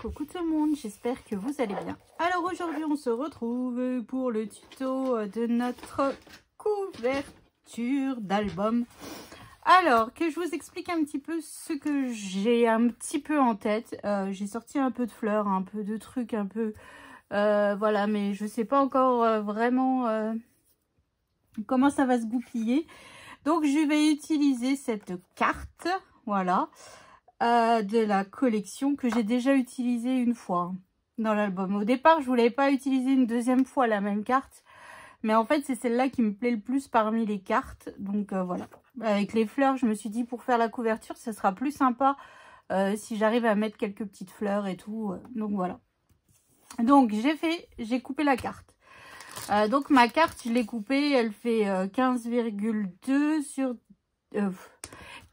Coucou tout le monde, j'espère que vous allez bien. Alors aujourd'hui on se retrouve pour le tuto de notre couverture d'album. Alors que je vous explique un petit peu ce que j'ai un petit peu en tête. J'ai sorti un peu de fleurs, un peu de trucs, un peu... voilà, mais je sais pas encore vraiment comment ça va se goupiller. Donc je vais utiliser cette carte, voilà. De la collection que j'ai déjà utilisée une fois dans l'album. Au départ, je voulais pas utiliser une deuxième fois la même carte, mais en fait, c'est celle-là qui me plaît le plus parmi les cartes. Donc voilà. Avec les fleurs, je me suis dit pour faire la couverture, ça sera plus sympa si j'arrive à mettre quelques petites fleurs et tout. Donc voilà. Donc j'ai coupé la carte. Donc ma carte, je l'ai coupée, elle fait 15,2 sur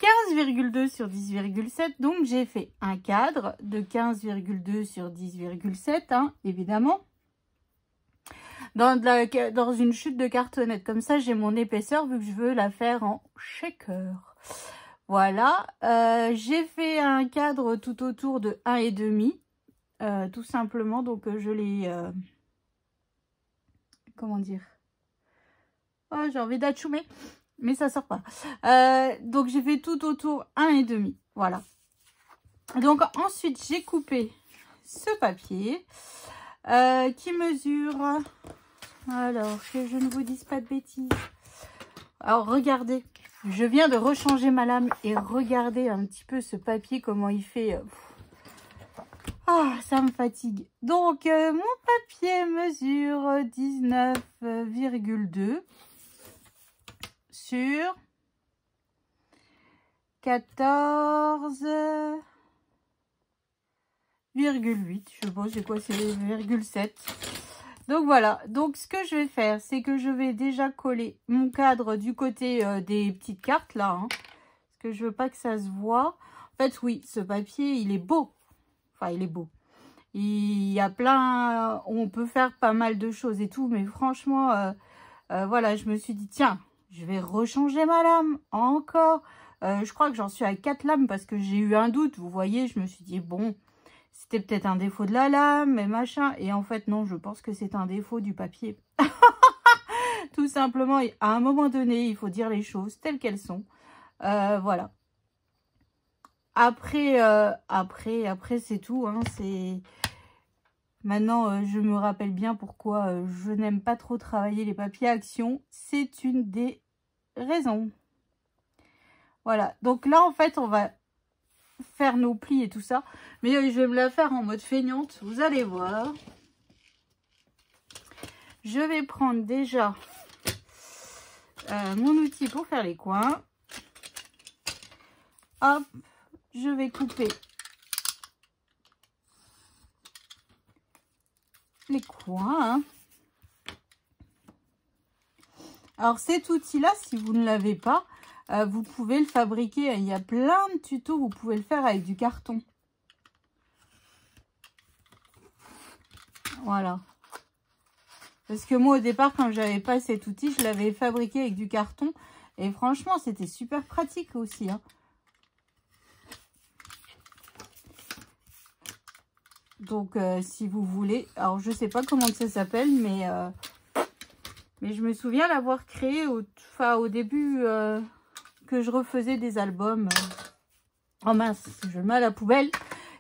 15,2 sur 10,7. Donc j'ai fait un cadre de 15,2 sur 10,7, hein, évidemment. Dans une chute de cartonnette. Comme ça, j'ai mon épaisseur vu que je veux la faire en shaker. Voilà. J'ai fait un cadre tout autour de 1,5. Tout simplement. Donc je l'ai... comment dire? Oh, j'ai envie d'achoumer. Mais ça sort pas. Donc j'ai fait tout autour 1,5. Voilà. Donc ensuite j'ai coupé ce papier qui mesure, alors que je ne vous dise pas de bêtises. Alors regardez, je viens de rechanger ma lame et regardez un petit peu ce papier, comment il fait. Ah, ça me fatigue. Donc mon papier mesure 19,2 sur 14,8. Je sais pas c'est quoi, c'est 0,7. Donc voilà. Donc ce que je vais faire, c'est que je vais déjà coller mon cadre du côté des petites cartes là. Hein, parce que je veux pas que ça se voit. En fait, oui, ce papier, il est beau. Enfin, il est beau. Il y a plein... on peut faire pas mal de choses et tout. Mais franchement, voilà, je me suis dit, tiens... je vais rechanger ma lame encore. Je crois que j'en suis à 4 lames parce que j'ai eu un doute. Vous voyez, je me suis dit, bon, c'était peut-être un défaut de la lame, mais machin. Et en fait, non, je pense que c'est un défaut du papier. Tout simplement, à un moment donné, il faut dire les choses telles qu'elles sont. Voilà. Après, c'est tout. Hein, c'est... Maintenant, je me rappelle bien pourquoi je n'aime pas trop travailler les papiers action. C'est une des raisons. Voilà, donc là en fait on va faire nos plis et tout ça, mais je vais me la faire en mode feignante, vous allez voir. Je vais prendre déjà mon outil pour faire les coins. Hop, je vais couper les coins. Hein. Alors cet outil là, si vous ne l'avez pas, vous pouvez le fabriquer. Il y a plein de tutos, vous pouvez le faire avec du carton. Voilà. Parce que moi, au départ, quand j'avais pas cet outil, je l'avais fabriqué avec du carton. Et franchement, c'était super pratique aussi. Hein. Donc, si vous voulez... Alors, je sais pas comment ça s'appelle, mais je me souviens l'avoir créé au début... que je refaisais des albums. Oh mince, je le mets à la poubelle,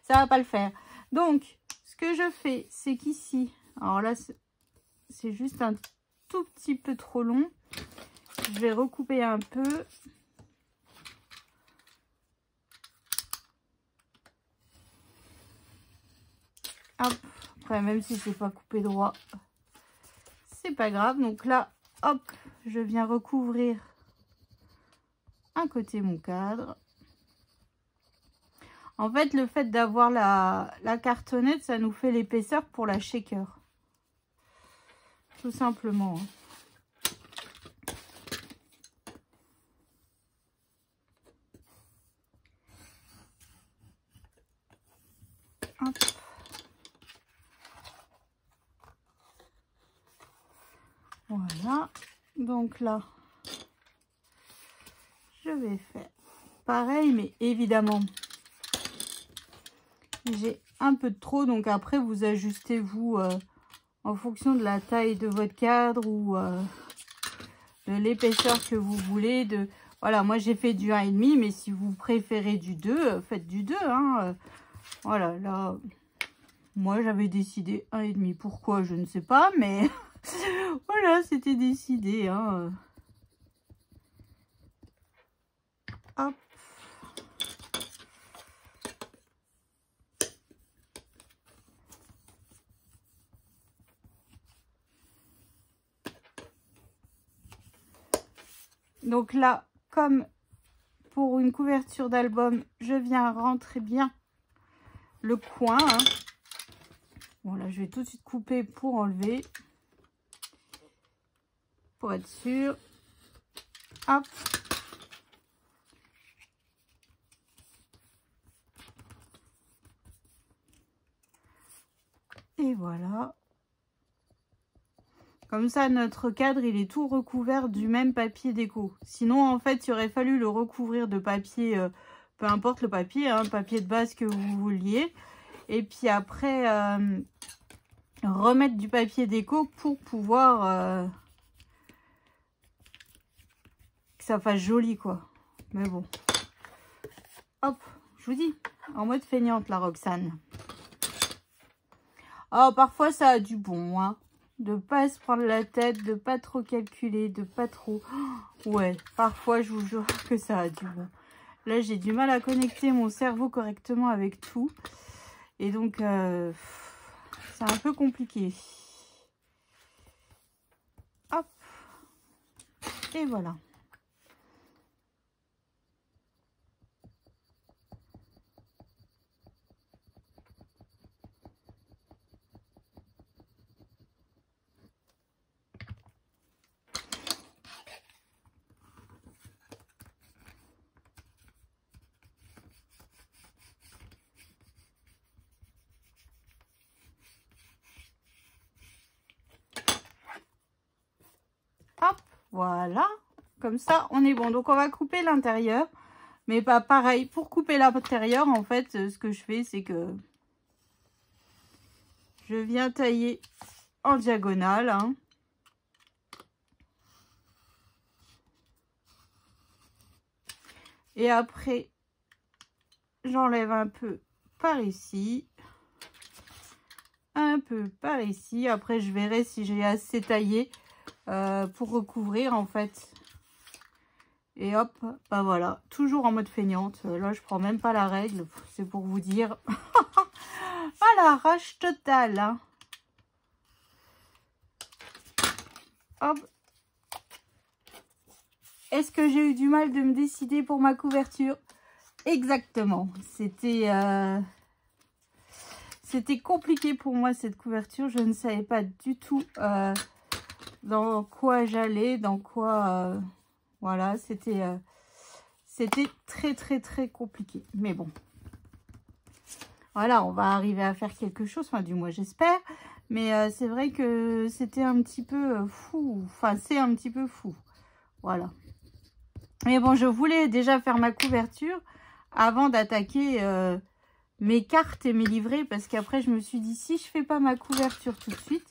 ça va pas le faire. Donc, ce que je fais, c'est qu'ici, alors là, c'est juste un tout petit peu trop long. Je vais recouper un peu. Hop, après, même si c'est pas coupé droit, c'est pas grave. Donc là, hop, je viens recouvrir un côté mon cadre. En fait, le fait d'avoir la cartonnette, ça nous fait l'épaisseur pour la shaker. Tout simplement. Hop. Voilà. Donc là, je vais faire pareil, mais évidemment, j'ai un peu de trop. Donc après, vous ajustez, vous, en fonction de la taille de votre cadre ou de l'épaisseur que vous voulez. Voilà, moi j'ai fait du 1,5, mais si vous préférez du 2, faites du 2. Hein. Voilà, là, moi j'avais décidé 1,5. Pourquoi, je ne sais pas, mais voilà, c'était décidé. Hein. Hop. Donc là, comme pour une couverture d'album, je viens rentrer bien le coin. Hein. Bon, là, je vais tout de suite couper pour enlever. Pour être sûr. Hop. Et voilà. Comme ça, notre cadre, il est tout recouvert du même papier déco. Sinon, en fait, il aurait fallu le recouvrir de papier, peu importe le papier, hein, papier de base que vous vouliez. Et puis après, remettre du papier déco pour pouvoir que ça fasse joli, quoi. Mais bon. Hop, je vous dis, en mode feignante, la Roxane. Oh, parfois, ça a du bon, hein. De pas se prendre la tête, de pas trop calculer, de pas trop... Ouais, parfois, je vous jure que ça a du bon. Là, j'ai du mal à connecter mon cerveau correctement avec tout. Et donc, c'est un peu compliqué. Hop. Et voilà. Hop, voilà. Comme ça, on est bon. Donc, on va couper l'intérieur. Mais pas pareil. Pour couper l'intérieur, en fait, ce que je fais, c'est que je viens tailler en diagonale. Hein. Et après, j'enlève un peu par ici. Un peu par ici. Après, je verrai si j'ai assez taillé pour recouvrir, en fait. Et hop, bah voilà. Toujours en mode feignante. Là, je prends même pas la règle. C'est pour vous dire. À l'arrache totale. Hein. Hop. Est-ce que j'ai eu du mal de me décider pour ma couverture? Exactement. C'était compliqué pour moi, cette couverture. Je ne savais pas du tout dans quoi j'allais, dans quoi... voilà, c'était très compliqué. Mais bon. Voilà, on va arriver à faire quelque chose. Enfin, du moins, j'espère. Mais c'est vrai que c'était un petit peu fou. Enfin, c'est un petit peu fou. Voilà. Mais bon, je voulais déjà faire ma couverture avant d'attaquer mes cartes et mes livrets. Parce qu'après, je me suis dit, si je fais pas ma couverture tout de suite,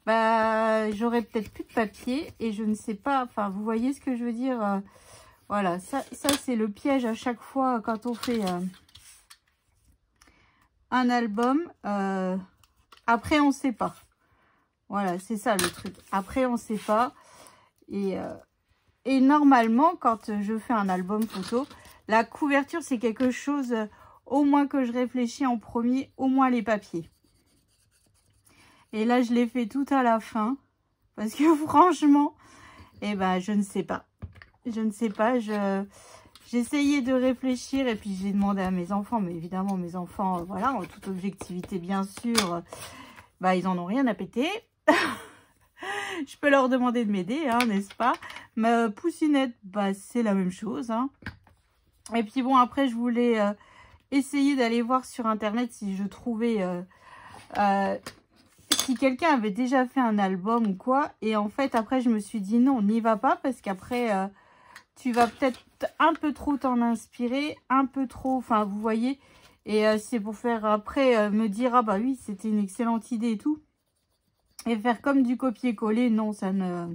bah, j'aurai peut-être plus de papier. Et je ne sais pas, enfin, vous voyez ce que je veux dire. Voilà, ça c'est le piège à chaque fois quand on fait un album. Après, on ne sait pas. Voilà, c'est ça le truc. Après, on ne sait pas. Et normalement, quand je fais un album photo, la couverture, c'est quelque chose, au moins que je réfléchis en premier, au moins les papiers. Et là, je l'ai fait tout à la fin. Parce que franchement, eh ben, je ne sais pas. Je ne sais pas. J'ai essayé de réfléchir et puis j'ai demandé à mes enfants. Mais évidemment, mes enfants, voilà, en toute objectivité, bien sûr, bah, ils en ont rien à péter. Je peux leur demander de m'aider, hein, n'est-ce pas? Ma poussinette, bah, c'est la même chose. Hein. Et puis bon, après, je voulais essayer d'aller voir sur Internet si je trouvais... si quelqu'un avait déjà fait un album ou quoi. Et en fait, après, je me suis dit non, n'y va pas. Parce qu'après, tu vas peut-être un peu trop t'en inspirer. Un peu trop, enfin, vous voyez. Et c'est pour faire après me dire, ah bah oui, c'était une excellente idée et tout. Et faire comme du copier-coller, non, ça ne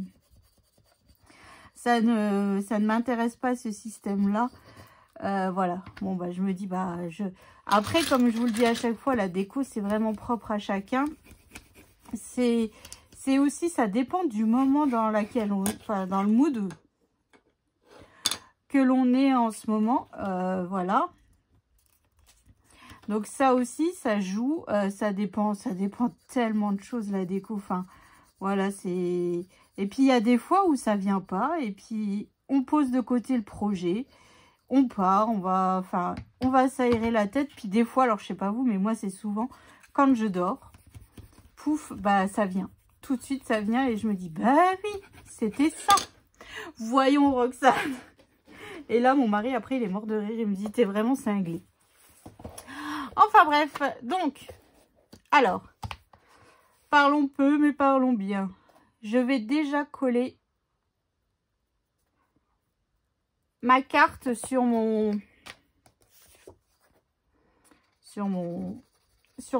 m'intéresse pas ce système-là. Voilà, bon bah je me dis, après, comme je vous le dis à chaque fois, la déco, c'est vraiment propre à chacun. C'est aussi, ça dépend du moment dans lequel enfin, dans le mood que l'on est en ce moment, voilà. Donc ça aussi, ça joue, ça dépend tellement de choses, la déco, enfin, voilà, c'est... Et puis, il y a des fois où ça vient pas, et puis, on pose de côté le projet, on part, on va s'aérer la tête, puis des fois, alors, je sais pas vous, mais moi, c'est souvent, quand je dors, pouf, bah, ça vient. Tout de suite, ça vient, et je me dis, bah oui, c'était ça. Voyons, Roxane. Et là, mon mari, après, il est mort de rire, il me dit, t'es vraiment cinglée. Enfin bref, donc, alors, parlons peu, mais parlons bien. Je vais déjà coller ma carte sur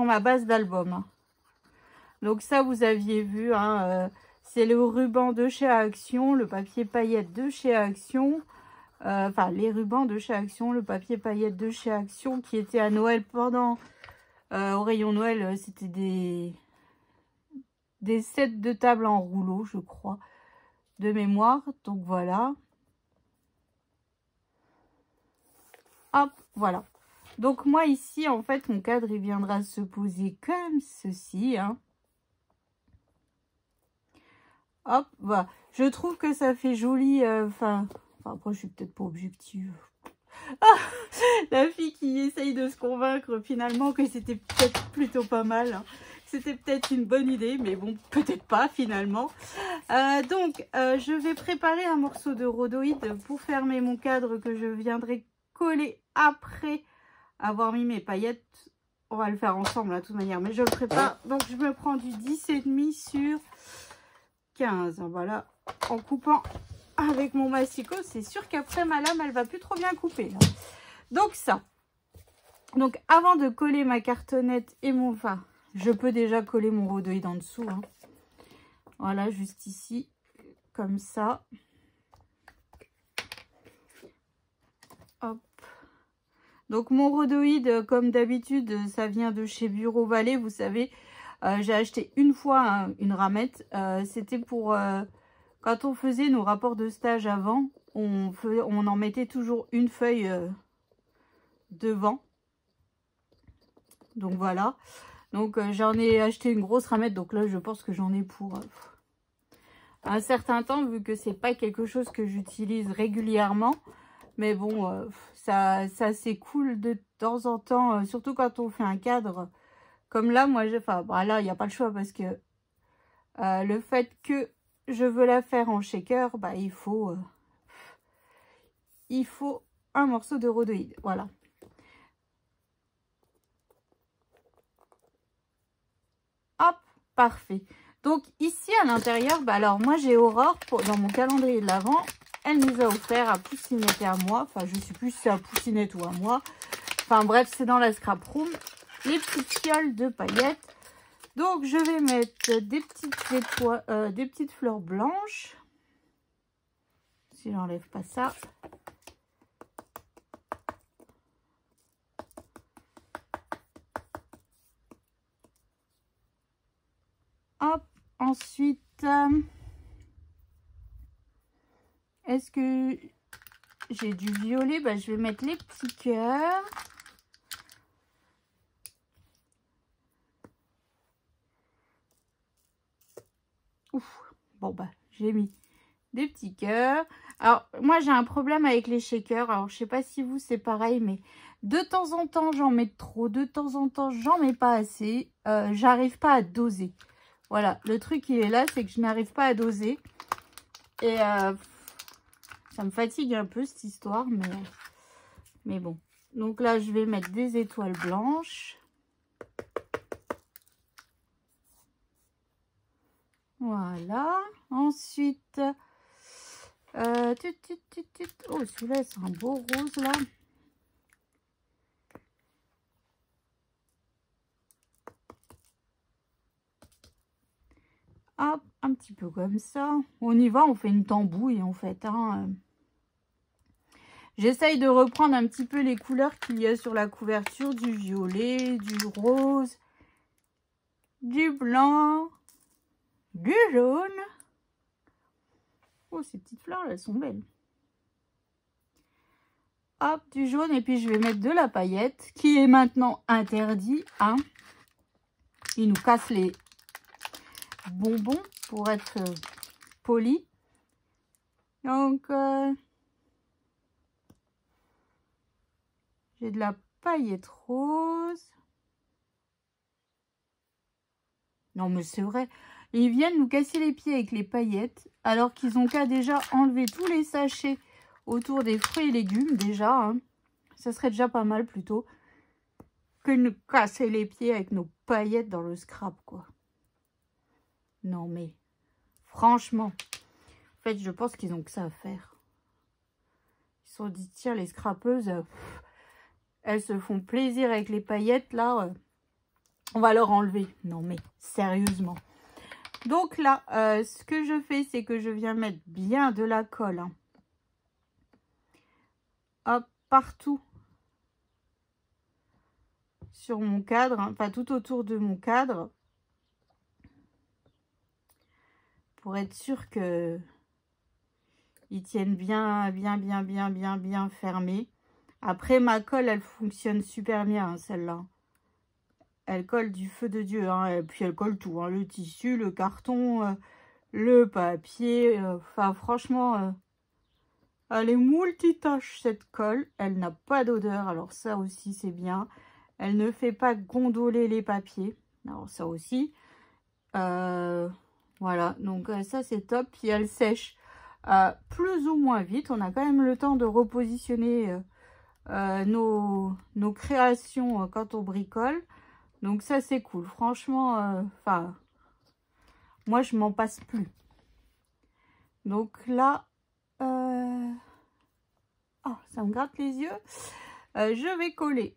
ma base d'album. Donc ça, vous aviez vu, hein, c'est le ruban de chez Action, le papier paillette de chez Action. Enfin, les rubans de chez Action, le papier paillette de chez Action qui était à Noël pendant... au rayon Noël, c'était des sets de table en rouleau, je crois, de mémoire. Donc voilà. Hop, voilà. Donc moi ici, en fait, mon cadre, il viendra se poser comme ceci, hein. Hop, voilà. Je trouve que ça fait joli, enfin, après, je suis peut-être pas objective. Ah, la fille qui essaye de se convaincre finalement que c'était peut-être plutôt pas mal, hein. C'était peut-être une bonne idée, mais bon, peut-être pas finalement. Donc, je vais préparer un morceau de rhodoïde pour fermer mon cadre que je viendrai coller après avoir mis mes paillettes. On va le faire ensemble, de toute manière, mais je le prépare. Donc, je me prends du 10,5 sur 15. Voilà, en coupant avec mon massicot. C'est sûr qu'après, ma lame, elle va plus trop bien couper, là. Donc, ça. Donc, avant de coller ma cartonnette et mon... Enfin, je peux déjà coller mon rhodoïde en dessous, hein. Voilà, juste ici, comme ça. Hop. Donc, mon rhodoïde, comme d'habitude, ça vient de chez Bureau Vallée. Vous savez, j'ai acheté une fois une ramette. C'était pour... quand on faisait nos rapports de stage avant, on en mettait toujours une feuille devant. Donc, voilà. Donc, j'en ai acheté une grosse ramette. Donc là, je pense que j'en ai pour un certain temps, vu que c'est pas quelque chose que j'utilise régulièrement. Mais bon, ça c'est cool de temps en temps, surtout quand on fait un cadre. Comme là, moi, enfin, là, il n'y a pas le choix parce que le fait que je veux la faire en shaker, bah, il faut un morceau de rhodoïde. Voilà. Hop, parfait. Donc ici à l'intérieur, bah alors moi j'ai Aurore dans mon calendrier de l'Avent. Elle nous a offert à Poussinette et à moi. Enfin, je sais plus si c'est à Poussinette ou à moi. Enfin bref, c'est dans la scrap room. Les petites fioles de paillettes. Donc je vais mettre des petites fleurs blanches. Si j'enlève pas ça. Hop, ensuite, est-ce que j'ai du violet? Bah, je vais mettre les petits cœurs. Ouf, bon bah, j'ai mis des petits cœurs. Alors, moi, j'ai un problème avec les shakers. Alors, je sais pas si vous, c'est pareil, mais de temps en temps, j'en mets trop. De temps en temps, j'en mets pas assez. J'arrive pas à doser. Voilà, le truc, il est là, c'est que je n'arrive pas à doser. Et ça me fatigue un peu, cette histoire, mais bon. Donc là, je vais mettre des étoiles blanches. Voilà. Ensuite, oh, celui-là, c'est un beau rose, là. Hop, un petit peu comme ça. On y va, on fait une tambouille en fait. Hein. J'essaye de reprendre un petit peu les couleurs qu'il y a sur la couverture. Du violet, du rose, du blanc, du jaune. Oh, ces petites fleurs, elles sont belles. Hop, du jaune. Et puis, je vais mettre de la paillette qui est maintenant interdit. Hein. Il nous casse les bonbons pour être poli. Donc, j'ai de la paillette rose. Non, mais c'est vrai. Ils viennent nous casser les pieds avec les paillettes, alors qu'ils ont qu'à déjà enlever tous les sachets autour des fruits et légumes, déjà. Hein. Ça serait déjà pas mal, plutôt, que de nous casser les pieds avec nos paillettes dans le scrap, quoi. Non, mais, franchement, en fait, je pense qu'ils ont que ça à faire. Ils se sont dit, tiens, les scrapeuses, elles se font plaisir avec les paillettes, là, on va leur enlever. Non, mais, sérieusement. Donc là, ce que je fais, c'est que je viens mettre bien de la colle. Hein. Hop, partout sur mon cadre, hein, enfin tout autour de mon cadre. Pour être sûr que ils tiennent bien fermés. Après, ma colle, elle fonctionne super bien, hein, celle-là. Elle colle du feu de Dieu, hein, et puis elle colle tout, hein, le tissu, le carton, le papier. Enfin, franchement, elle est multitâche, cette colle. Elle n'a pas d'odeur, alors ça aussi, c'est bien. Elle ne fait pas gondoler les papiers, alors ça aussi. Voilà, donc ça, c'est top. Puis elle sèche plus ou moins vite. On a quand même le temps de repositionner nos créations quand on bricole. Donc ça, c'est cool. Franchement, moi, je m'en passe plus. Donc là, oh, ça me gratte les yeux. Je vais coller.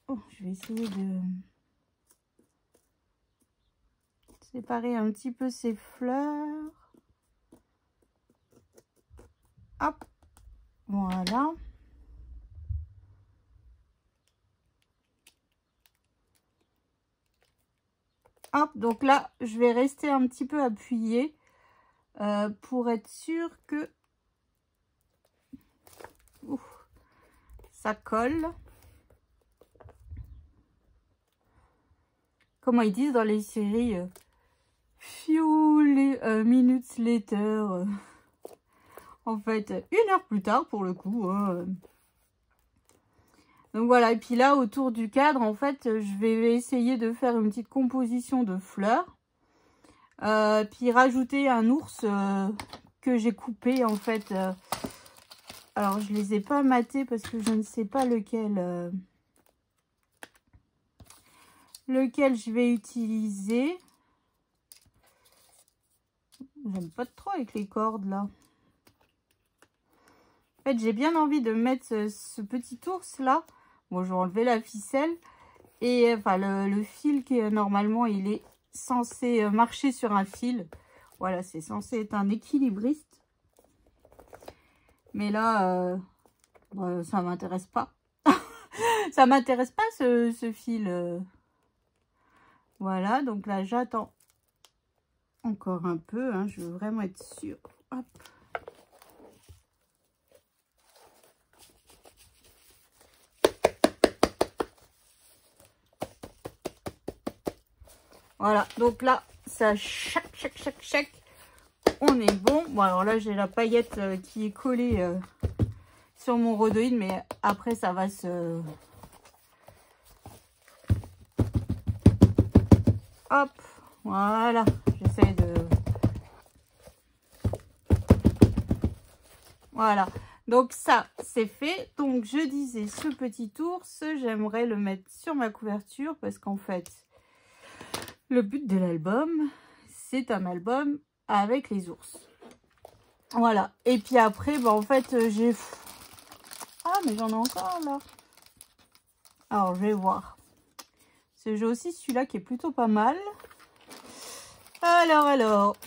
Oh, je vais essayer de séparer un petit peu ces fleurs. Hop, voilà. Hop, donc là, je vais rester un petit peu appuyée pour être sûr que ça colle. Comment ils disent dans les séries few minutes later. En fait, 1 heure plus tard pour le coup. Hein. Donc voilà, et puis là, autour du cadre, en fait, je vais essayer de faire une petite composition de fleurs. Puis rajouter un ours que j'ai coupé, en fait. Alors, je les ai pas matés parce que je ne sais pas lequel je vais utiliser. J'aime pas trop avec les cordes, là. En fait, j'ai bien envie de mettre ce petit ours, là. Bon, je vais enlever la ficelle. Et enfin, le fil qui, normalement, il est censé marcher sur un fil. Voilà, c'est censé être un équilibriste. Mais là, ça m'intéresse pas. Ça m'intéresse pas, ce fil. Voilà, donc là, j'attends encore un peu. Hein, je veux vraiment être sûre. Hop. Voilà, donc là, ça chac. On est bon. Bon, alors là, j'ai la paillette qui est collée sur mon rhodoïde, mais après, ça va se... Hop, voilà. J'essaie de... Voilà. Donc ça, c'est fait. Donc, je disais, ce petit ours, j'aimerais le mettre sur ma couverture parce qu'en fait... Le but de l'album, c'est un album avec les ours. Voilà. Et puis après, bah, en fait, j'ai... Ah, mais j'en ai encore, là. Alors, je vais voir. J'ai aussi celui-là qui est plutôt pas mal. Alors.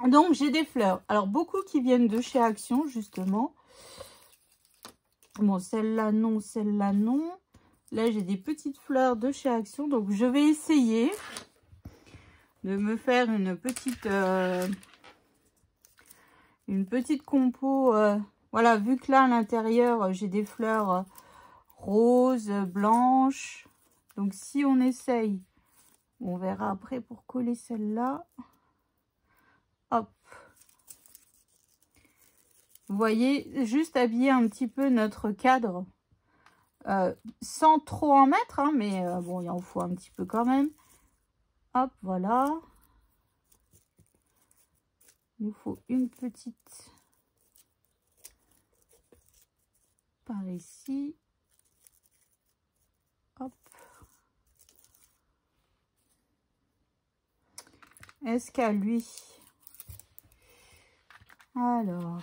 Donc, j'ai des fleurs. Alors, beaucoup qui viennent de chez Action, justement. Bon, celle-là, non, celle-là, non. Là, j'ai des petites fleurs de chez Action. Donc, je vais essayer de me faire une petite compo. Voilà, vu que là, à l'intérieur, j'ai des fleurs roses, blanches. Donc, si on essaye, on verra après pour coller celle-là. Hop. Vous voyez, juste habiller un petit peu notre cadre. Sans trop en mettre, hein, mais bon, il en faut un petit peu quand même. Hop, voilà. Il nous faut une petite par ici. Hop. Est-ce qu'à lui... Alors,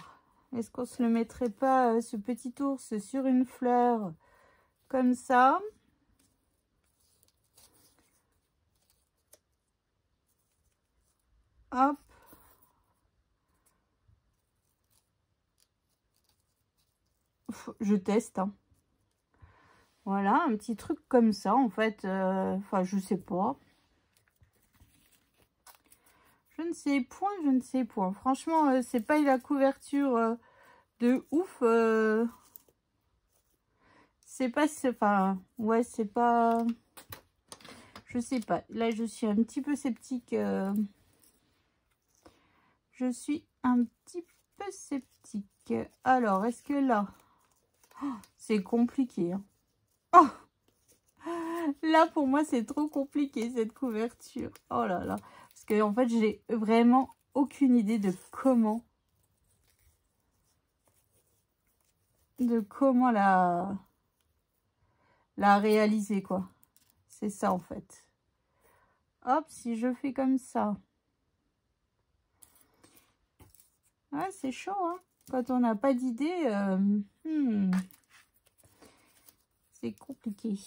est-ce qu'on se le mettrait pas, ce petit ours, sur une fleur comme ça? Hop. Je teste. Hein. Voilà, un petit truc comme ça, en fait. Enfin, je sais pas. Je ne sais point. Franchement, c'est pas la couverture de ouf. C'est pas... Enfin, ouais, c'est pas... Je sais pas. Là, je suis un petit peu sceptique. Je suis un petit peu sceptique. Alors, est-ce que là... Oh, c'est compliqué. Hein. Oh, là, pour moi, c'est trop compliqué, cette couverture. Oh là là. Parce que, en fait, j'ai vraiment aucune idée de comment la réaliser, quoi. C'est ça, en fait. Hop, si je fais comme ça. Ouais, c'est chaud, hein. Quand on n'a pas d'idée, c'est compliqué.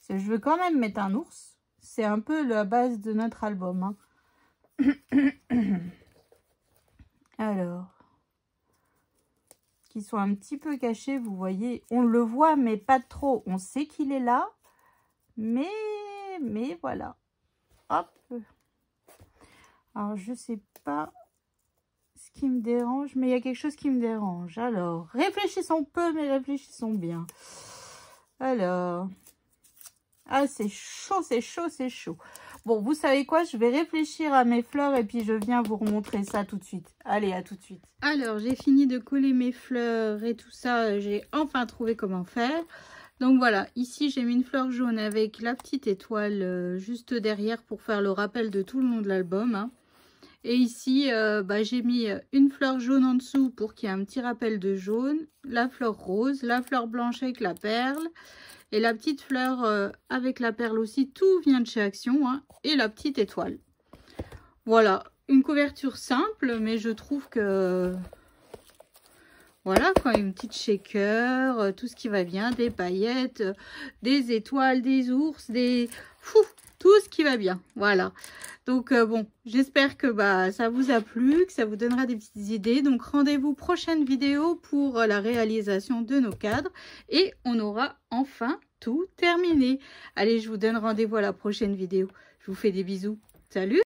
Je veux quand même mettre un ours. C'est un peu la base de notre album. Hein. Alors, qui sont un petit peu cachés, vous voyez. On le voit, mais pas trop. On sait qu'il est là, mais voilà. Hop. Alors, je sais pas ce qui me dérange, mais il y a quelque chose qui me dérange. Alors, réfléchissons peu, mais réfléchissons bien. Alors... Ah, c'est chaud, c'est chaud, c'est chaud. Bon, vous savez quoi? Je vais réfléchir à mes fleurs et puis je viens vous remontrer ça tout de suite. Allez, à tout de suite. Alors, j'ai fini de coller mes fleurs et tout ça. J'ai enfin trouvé comment faire. Donc voilà, ici, j'ai mis une fleur jaune avec la petite étoile juste derrière pour faire le rappel de tout le long de l'album. Hein. Et ici, j'ai mis une fleur jaune en dessous pour qu'il y ait un petit rappel de jaune. La fleur rose, la fleur blanche avec la perle. Et la petite fleur avec la perle aussi, tout vient de chez Action. Hein, et la petite étoile. Voilà, une couverture simple, mais je trouve que... Voilà, quoi, une petite shaker, tout ce qui va bien, des paillettes, des étoiles, des ours, des... Fou, tout ce qui va bien, voilà. Donc, bon, j'espère que ça vous a plu, que ça vous donnera des petites idées. Donc, rendez-vous prochaine vidéo pour la réalisation de nos cadres. Et on aura enfin tout terminé. Allez, je vous donne rendez-vous à la prochaine vidéo. Je vous fais des bisous. Salut!